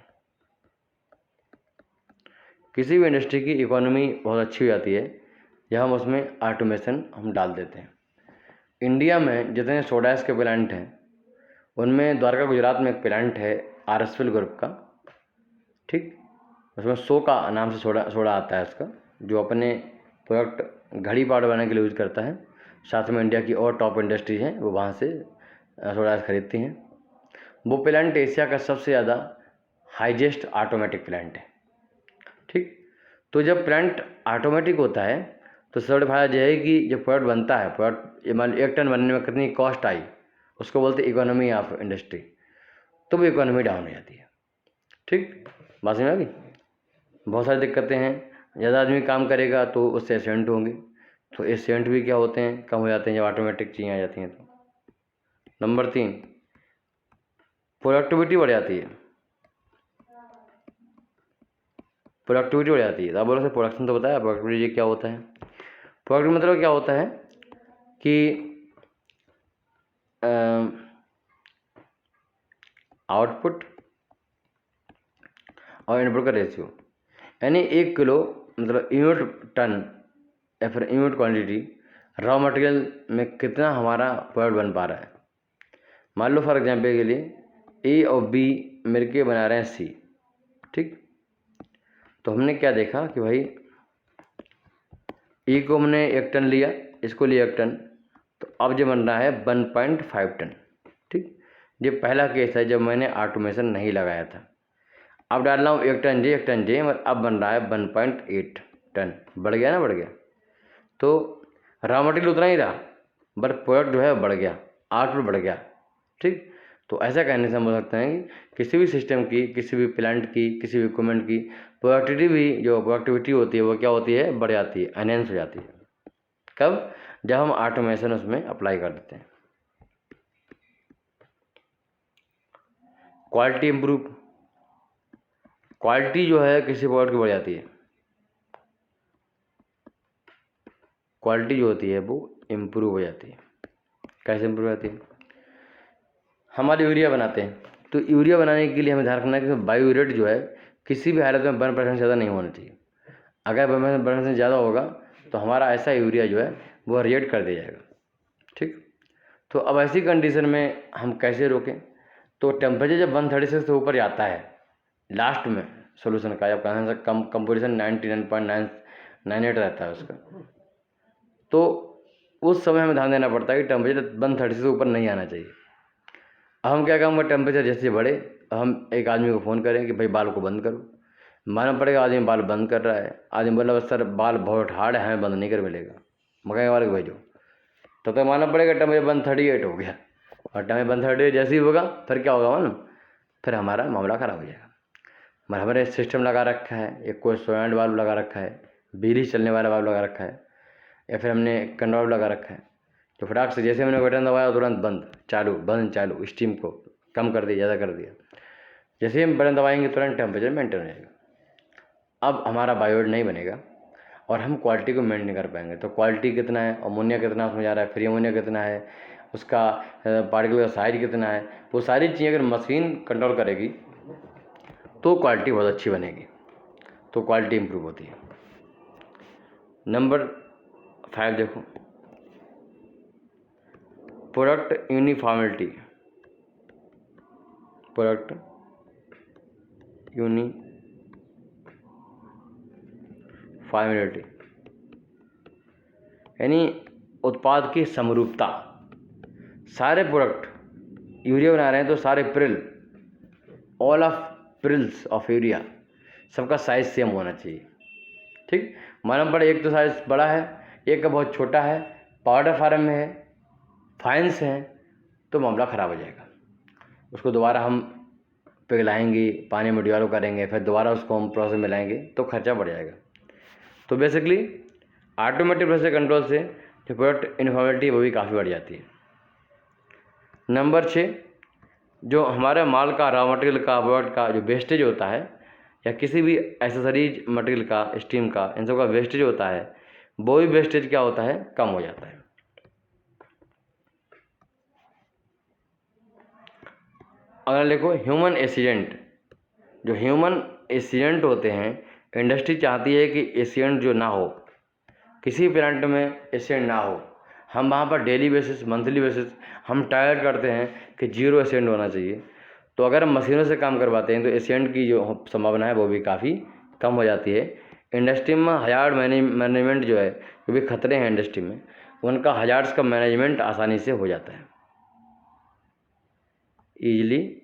किसी भी इंडस्ट्री की इकोनॉमी बहुत अच्छी हो जाती है जब हम उसमें ऑटोमेशन हम डाल देते हैं। इंडिया में जितने सोडा ऐश के प्लांट हैं, उनमें द्वारका गुजरात में एक प्लांट है आरएसएल ग्रुप का। ठीक, उसमें सो का नाम से सोडा आता है उसका, जो अपने प्रोडक्ट घड़ी पाउडर बनाने के लिए यूज़ करता है। साथ में इंडिया की और टॉप इंडस्ट्रीज हैं, वो वहाँ से सोडा ऐश खरीदती हैं। वो प्लांट एशिया का सबसे ज़्यादा हाईएस्ट ऑटोमेटिक प्लांट है। ठीक, तो जब प्लांट ऑटोमेटिक होता है तो सबसे बड़ा फायदा यह है कि जब प्रोडक्ट बनता है, प्रोडक्ट मान 1 टन बनने में कितनी कॉस्ट आई, उसको बोलते हैं इकोनॉमी ऑफ इंडस्ट्री। तो वो इकोनॉमी डाउन हो जाती है। ठीक, बात समझ में आ गई। बहुत सारी दिक्कतें हैं, ज़्यादा आदमी काम करेगा तो उससे एक्सीडेंट होंगे, तो एक्सीडेंट भी क्या होते हैं, कम हो जाते हैं जब ऑटोमेटिक चीज़ें आ जाती हैं। तो नंबर 3, प्रोडक्टिविटी बढ़ जाती है। प्रोडक्टिविटी बढ़ जाती है। तो आप बोलो सर प्रोडक्शन तो बताया, प्रोडक्टिविटी क्या होता है। प्रोडक्ट मतलब क्या होता है कि आउटपुट और इनपुट का रेशियो, यानी 1 किलो मतलब यूनिट टन या फिर यूनिट क्वांटिटी रॉ मटेरियल में कितना हमारा प्रोडक्ट बन पा रहा है। मान लो फॉर एग्जांपल के लिए ए और बी मिलके बना रहे हैं सी। ठीक, तो हमने क्या देखा कि भाई ए को हमने 1 टन लिया, इसको लिया 1 टन, तो अब जो बन रहा है 1.5 टन। ठीक, ये पहला केस है जब मैंने ऑटोमेशन नहीं लगाया था। अब डाल रहा हूँ 1 टन जे 1 टन जे, अब बन रहा है 1.8 टन। बढ़ गया ना, बढ़ गया। तो रॉ मटेरियल उतना ही रहा, बट प्रोडक्ट जो है बढ़ गया, आउटपुट बढ़ गया। ठीक, तो ऐसा कहने से हम बोल सकते हैं कि किसी भी सिस्टम की, किसी भी प्लांट की, किसी भी इक्विपमेंट की प्रोडक्टिविटी होती है वो क्या होती है, बढ़ जाती है, एनहेंस हो जाती है। कब? जब हम ऑटोमेशन उसमें अप्लाई कर देते हैं। क्वालिटी इम्प्रूव, क्वालिटी जो है किसी प्रोडक्ट की बढ़ जाती है, क्वालिटी जो होती है वो इम्प्रूव हो जाती है। कैसे इम्प्रूव हो जाती है? हमारे यूरिया बनाते हैं, तो यूरिया बनाने के लिए हमें ध्यान रखना है कि बायो रेट जो है किसी भी हालत में 1% से ज़्यादा नहीं होना चाहिए। अगर 1% से ज़्यादा होगा तो हमारा ऐसा यूरिया जो है वो रिजेक्ट कर दिया जाएगा। ठीक, तो अब ऐसी कंडीशन में हम कैसे रोकें? तो टेम्परेचर जब 136 से ऊपर जाता है लास्ट में सोल्यूशन का, जब कंपोजिशन 99.998 रहता है उसका, तो उस समय हमें ध्यान देना पड़ता है कि टेम्परेचर 130 से ऊपर नहीं आना चाहिए। अब हम क्या करेंगे, टेम्परेचर जैसे बढ़े, हम एक आदमी को फ़ोन करें कि भाई बाल को बंद करो। मालूम पड़ेगा आदमी बाल बंद कर रहा है, आदमी बोला बस सर बाल बहुत हार्ड है, हमें बंद नहीं कर मिलेगा, मकाई वाले को भेजो। तो मालूम पड़ेगा टेम्परेचर 138 हो गया, और टेम्परेचर 138 जैसे ही होगा फिर क्या होगा मालूम, फिर हमारा मामला ख़राब हो जाएगा। हमारे सिस्टम लगा रखा है, एक कोई सोलनॉइड वाल्व लगा रखा है, बिजली चलने वाला वाल्व लगा रखा है, या फिर हमने कंट्रोल लगा रखा है, तो फटाक से जैसे मैंने बटन दबाया तुरंत बंद चालू, बंद चालू, स्टीम को कम कर दिया, ज़्यादा कर दिया। जैसे हम बटन दबाएंगे तुरंत टेम्परेचर मेंटेन हो जाएगा। अब हमारा बायोड नहीं बनेगा और हम क्वालिटी को मेंटेन नहीं कर पाएंगे। तो क्वालिटी कितना है, अमोनिया कितना उसमें जा रहा है, फ्री अमोनिया कितना है, उसका पार्टिकल का साइज कितना है, वो सारी चीज़ें अगर मशीन कंट्रोल करेगी तो क्वालिटी बहुत अच्छी बनेगी, तो क्वालिटी इम्प्रूव होती है। नंबर 5 देखो, प्रोडक्ट यूनिफॉर्मिलिटी। प्रोडक्ट यूनिफॉर्मिलिटी यानी उत्पाद की समरूपता। सारे प्रोडक्ट यूरिया बना रहे हैं तो सारे all of Grylls of urea सबका साइज़ सेम होना चाहिए। ठीक, मालूम पड़े एक तो साइज़ बड़ा है, एक का बहुत छोटा है, पाउडर फार्म में है, फाइन्स हैं, तो मामला ख़राब हो जाएगा। उसको दोबारा हम पिघलाएंगे, पानी में डिसॉल्व करेंगे, फिर दोबारा उसको हम प्रोसेस में लाएंगे तो खर्चा बढ़ जाएगा। तो बेसिकली ऑटोमेटिक प्रोसेस कंट्रोल से जो प्रोडक्ट यूनिफॉर्मिलिटी वो भी काफ़ी बढ़ जाती है। नंबर 6, जो हमारे माल का रॉ मटेरियल का प्रोडक्ट का जो वेस्टेज होता है, या किसी भी एसेसरीज मटेरियल का, स्टीम का, इन सब का वेस्टेज होता है, वो भी वेस्टेज क्या होता है, कम हो जाता है। अगर देखो ह्यूमन एक्सीडेंट, जो ह्यूमन एक्सीडेंट होते हैं, इंडस्ट्री चाहती है कि एक्सीडेंट जो ना हो, किसी प्लांट में एक्सीडेंट ना हो। हम वहाँ पर डेली बेसिस, मंथली बेसिस हम टारगेट करते हैं कि 0 एक्सीडेंट होना चाहिए। तो अगर हम मशीनों से काम करवाते हैं तो एक्सीडेंट की जो संभावना है वो भी काफ़ी कम हो जाती है। इंडस्ट्री में हजार्ड मैनेजमेंट जो है, जो भी खतरे हैं इंडस्ट्री में, उनका हजार्ड्स का मैनेजमेंट आसानी से हो जाता है, ईजिली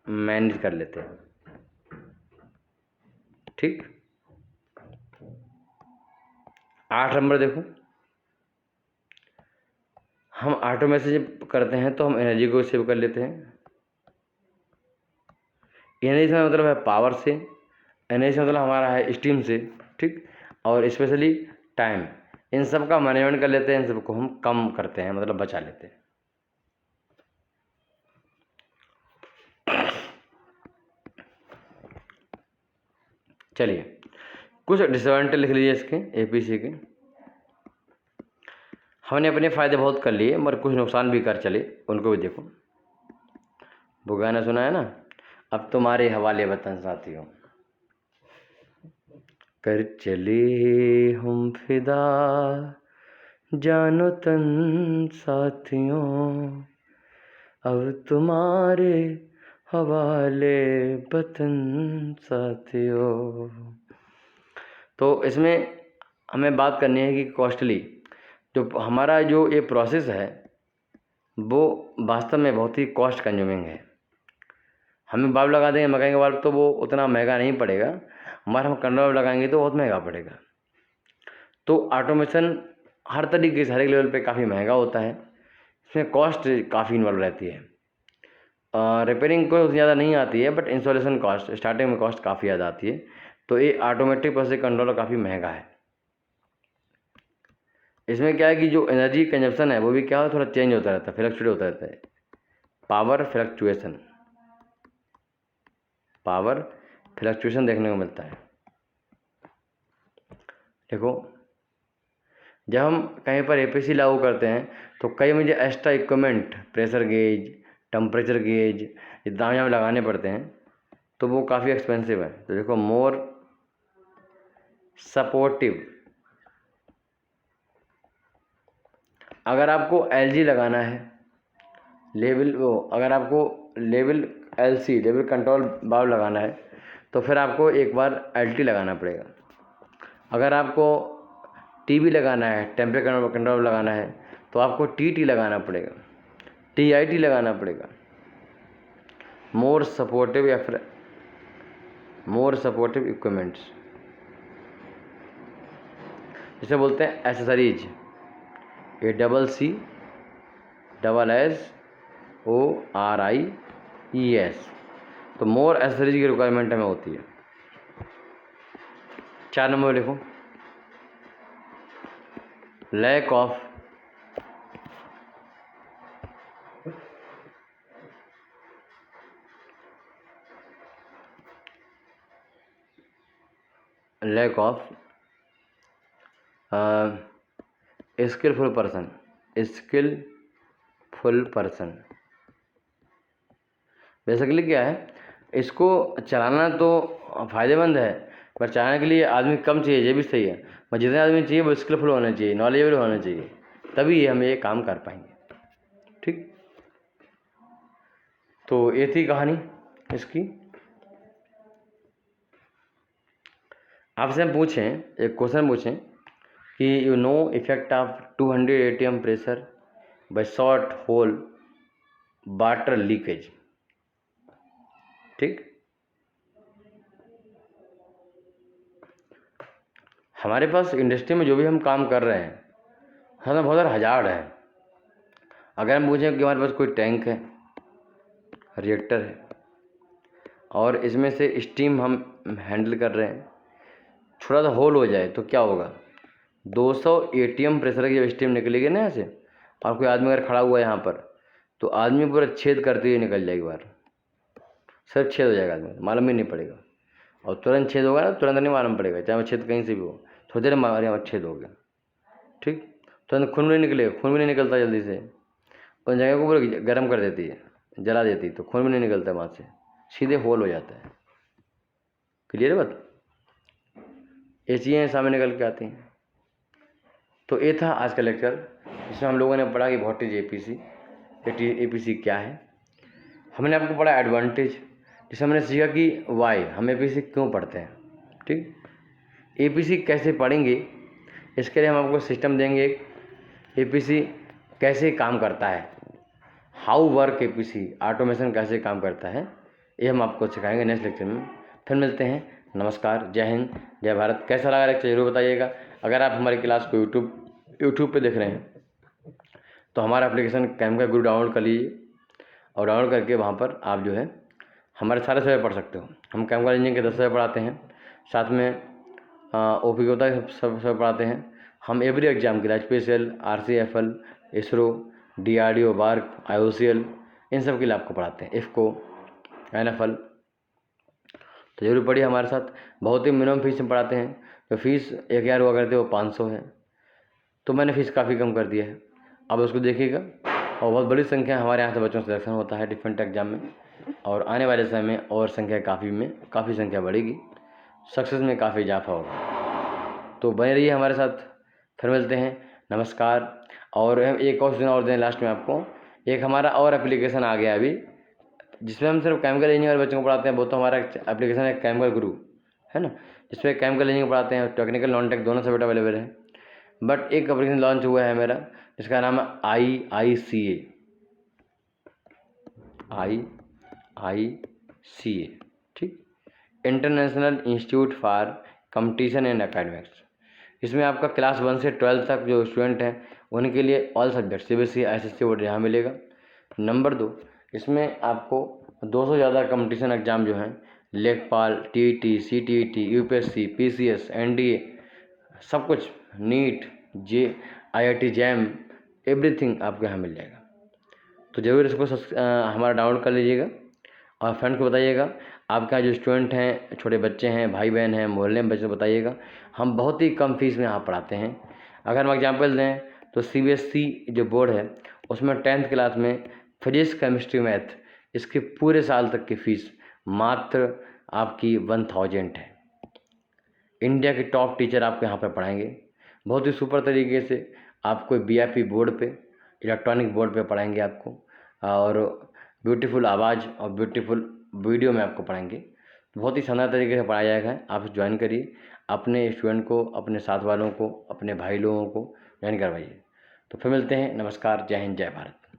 मैनेज कर लेते हैं। ठीक, 8 नंबर देखो, हम ऑटोमेशन करते हैं तो हम एनर्जी को सेव कर लेते हैं। एनर्जी से मतलब है पावर से, एनर्जी से मतलब हमारा है स्टीम से। ठीक, और स्पेशली टाइम, इन सब का मैनेजमेंट कर लेते हैं, इन सबको हम कम करते हैं, मतलब बचा लेते हैं। चलिए कुछ डिसएडवांटेज लिख लीजिए इसके, एपीसी के। हमने अपने फ़ायदे बहुत कर लिए मगर कुछ नुकसान भी कर चले, उनको भी देखो। वो गाना सुना है ना, अब तुम्हारे हवाले वतन साथियों, कर चले हम फिदा जानो तन साथियों, अब तुम्हारे हवाले वतन साथियों। तो इसमें हमें बात करनी है कि कॉस्टली जो हमारा जो ये प्रोसेस है वो वास्तव में बहुत ही कॉस्ट कंज्यूमिंग है। हमें बल्ब लगा देंगे मकई का बल्ब तो वो उतना महंगा नहीं पड़ेगा, मगर हम कंट्रोल बल्ब लगाएंगे तो बहुत महंगा पड़ेगा। तो ऑटोमेशन हर तरीके से हर एक लेवल पे काफ़ी महंगा होता है, इसमें कॉस्ट काफ़ी इन्वॉल्व रहती है। रिपेयरिंग को ज़्यादा नहीं आती है, बट इंस्टॉलेशन कॉस्ट स्टार्टिंग में कॉस्ट काफ़ी ज़्यादा आती है। तो ये ऑटोमेटिक प्रोसेस कंट्रोलर काफ़ी महंगा है। इसमें क्या है कि जो एनर्जी कंजप्शन है वो भी क्या है, थोड़ा चेंज होता रहता है, फ्लक्चुएट होता रहता है। पावर फ्लक्चुएशन देखने को मिलता है। देखो, जब हम कहीं पर एपीसी लागू करते हैं तो कई मुझे extra equipment, pressure gauge, temperature gauge, ये दाम यहाँ लगाने पड़ते हैं, तो वो काफ़ी एक्सपेंसिव है। तो देखो, मोर सपोर्टिव, अगर आपको एलजी लगाना है अगर आपको लेवल कंट्रोल वाल्व लगाना है तो फिर आपको एक बार एलटी लगाना पड़ेगा। अगर आपको टीबी लगाना है, टेम्परेचर कंट्रोल लगाना है, तो आपको टीटी लगाना पड़ेगा, टीआईटी लगाना पड़ेगा। मोर सपोर्टिव इक्विपमेंट्स, जिसे बोलते हैं एसेसरीज, ASSORIES। तो मोर एसेसरीज की रिक्वायरमेंट हमें होती है। 4 नंबर लिखो, lack of skilful person. Basically क्या है, इसको चलाना तो फ़ायदेमंद है, पर चलाने के लिए आदमी कम चाहिए, ये भी सही है, पर जितने आदमी चाहिए वो स्किलफुल होने चाहिए, नॉलेजेबल होने चाहिए, तभी हम ये काम कर पाएंगे। ठीक, तो ये थी कहानी इसकी। आपसे हम पूछें, एक क्वेश्चन पूछें कि you know effect of 200 ATM pressure by short hole water leakage. ठीक, हमारे पास इंडस्ट्री में जो भी हम काम कर रहे हैं, हमें बहुत सारे हजार्ड है। अगर हम पूछें कि हमारे पास कोई टैंक है, रिएक्टर है, और इसमें से स्टीम हम हैंडल कर रहे हैं, छोटा सा होल हो जाए तो क्या होगा, 200 ATM प्रेशर की जब स्टीम निकलेगी ना ऐसे, और कोई आदमी अगर खड़ा हुआ है यहाँ पर, तो आदमी पूरा छेद करते हुए निकल जाएगी बाहर, सिर्फ छेद हो जाएगा, आदमी मालूम ही नहीं पड़ेगा। और तुरंत छेद होगा ना, तुरंत नहीं मालूम पड़ेगा, चाहे वो छेद कहीं से भी हो, थोड़ी देर में हमारे यहाँ छेद हो गया। ठीक, तुरंत खून भी नहीं निकलेगा, खून भी नहीं निकलता जल्दी से, उन जगह को पूरा गर्म कर देती है, जला देती है, तो खून भी नहीं निकलता वहाँ से, सीधे होल हो जाता है। क्लियर है बात, ये चीज़ें सामने निकल के आती हैं। तो ये था आज का लेक्चर, जिसमें हम लोगों ने पढ़ा कि व्हाट इज एपीसी क्या है। हमने आपको पढ़ा एडवांटेज, जिसमें हमने सीखा कि वाई हम एपीसी क्यों पढ़ते हैं। ठीक, एपीसी कैसे पढ़ेंगे, इसके लिए हम आपको सिस्टम देंगे, एपीसी कैसे काम करता है, हाउ वर्क एपीसी, ऑटोमेशन कैसे काम करता है, ये हम आपको सिखाएंगे नेक्स्ट लेक्चर में। फिर मिलते हैं, नमस्कार, जय हिंद, जय भारत। कैसा लगा लेक्चर जरूर बताइएगा। अगर आप हमारी क्लास को यूट्यूब पे देख रहे हैं तो हमारा एप्लीकेशन कैमका गुरु डाउनलोड कर लीजिए, और डाउनलोड करके वहाँ पर आप जो है हमारे सारे सब्जेक्ट पढ़ सकते हो। हम कैमका इंजीनियरिंग के 10 सब्जेक्ट पढ़ाते हैं, साथ में ओपी होता है सब पढ़ाते हैं। हम एवरी एग्जाम के लिए special, RCFL, ISRO, DRDO, BARC, IOCL, इन सब के लिए आपको पढ़ाते हैं, इफ़को, NFL। तो जरूर पढ़िए हमारे साथ, बहुत ही मिनिमम फीस में पढ़ाते हैं। तो फीस 1000 हुआ करते वो 500 है, तो मैंने फ़ीस काफ़ी कम कर दिया है, अब उसको देखिएगा। और बहुत बड़ी संख्या हमारे यहाँ से बच्चों का सिलेक्शन होता है डिफरेंट एग्जाम में, और आने वाले समय में और संख्या काफ़ी संख्या बढ़ेगी, सक्सेस में काफ़ी इजाफा होगा। तो बने रहिए हमारे साथ, फिर मिलते हैं, नमस्कार। और हम एक और सूचना और दें लास्ट में आपको, एक हमारा और एप्लीकेशन आ गया अभी, जिसमें हम सिर्फ केमिकल इंजीनियर बच्चों को पढ़ाते हैं। वो तो हमारा एप्लीकेशन है केमिकल गुरु, है ना, जिसमें केमिकल इंजीनियरिंग पढ़ाते हैं, टेक्निकल नॉन टेक दोनों सब्जेक्ट अवेलेबल है। बट एक एप्लीकेशन लॉन्च हुआ है मेरा, जिसका नाम है IICA, CA, ठीक। International institute for competition and academics, इसमें आपका क्लास 1 से 12 तक जो स्टूडेंट हैं उनके लिए all subject CBSE SSC board यहाँ मिलेगा। नंबर 2, इसमें आपको 200 से ज़्यादा कंपटीशन एग्ज़ाम जो हैं लेखपाल, TET, CTET, UPSC, PCS, NDA, सब कुछ, नीट, IIT JAM, एवरीथिंग आपको यहाँ मिल जाएगा। तो ज़रूर इसको हमारा डाउनलोड कर लीजिएगा और फ्रेंड को बताइएगा। आपका जो स्टूडेंट हैं, छोटे बच्चे हैं, भाई बहन हैं, मोहल्ले में बच्चे, बताइएगा। हम बहुत ही कम फीस में यहाँ पढ़ाते हैं। अगर हम एग्जांपल दें तो CBSE जो बोर्ड है उसमें 10th क्लास में फिजिक्स, केमिस्ट्री, मैथ, इसके पूरे साल तक की फ़ीस मात्र आपकी 1000 है। इंडिया के टॉप टीचर आपको यहाँ पर पढ़ाएंगे बहुत ही सुपर तरीके से। आपको VIP बोर्ड पे, इलेक्ट्रॉनिक बोर्ड पे पढ़ाएंगे आपको, और ब्यूटीफुल आवाज़ और ब्यूटीफुल वीडियो में आपको पढ़ाएंगे। बहुत ही शानदार तरीके से पढ़ाया जाएगा। आप ज्वाइन करिए, अपने स्टूडेंट को, अपने साथ वालों को, अपने भाई लोगों को ज्वाइन करवाइए। तो फिर मिलते हैं। नमस्कार, जय हिंद, जय भारत।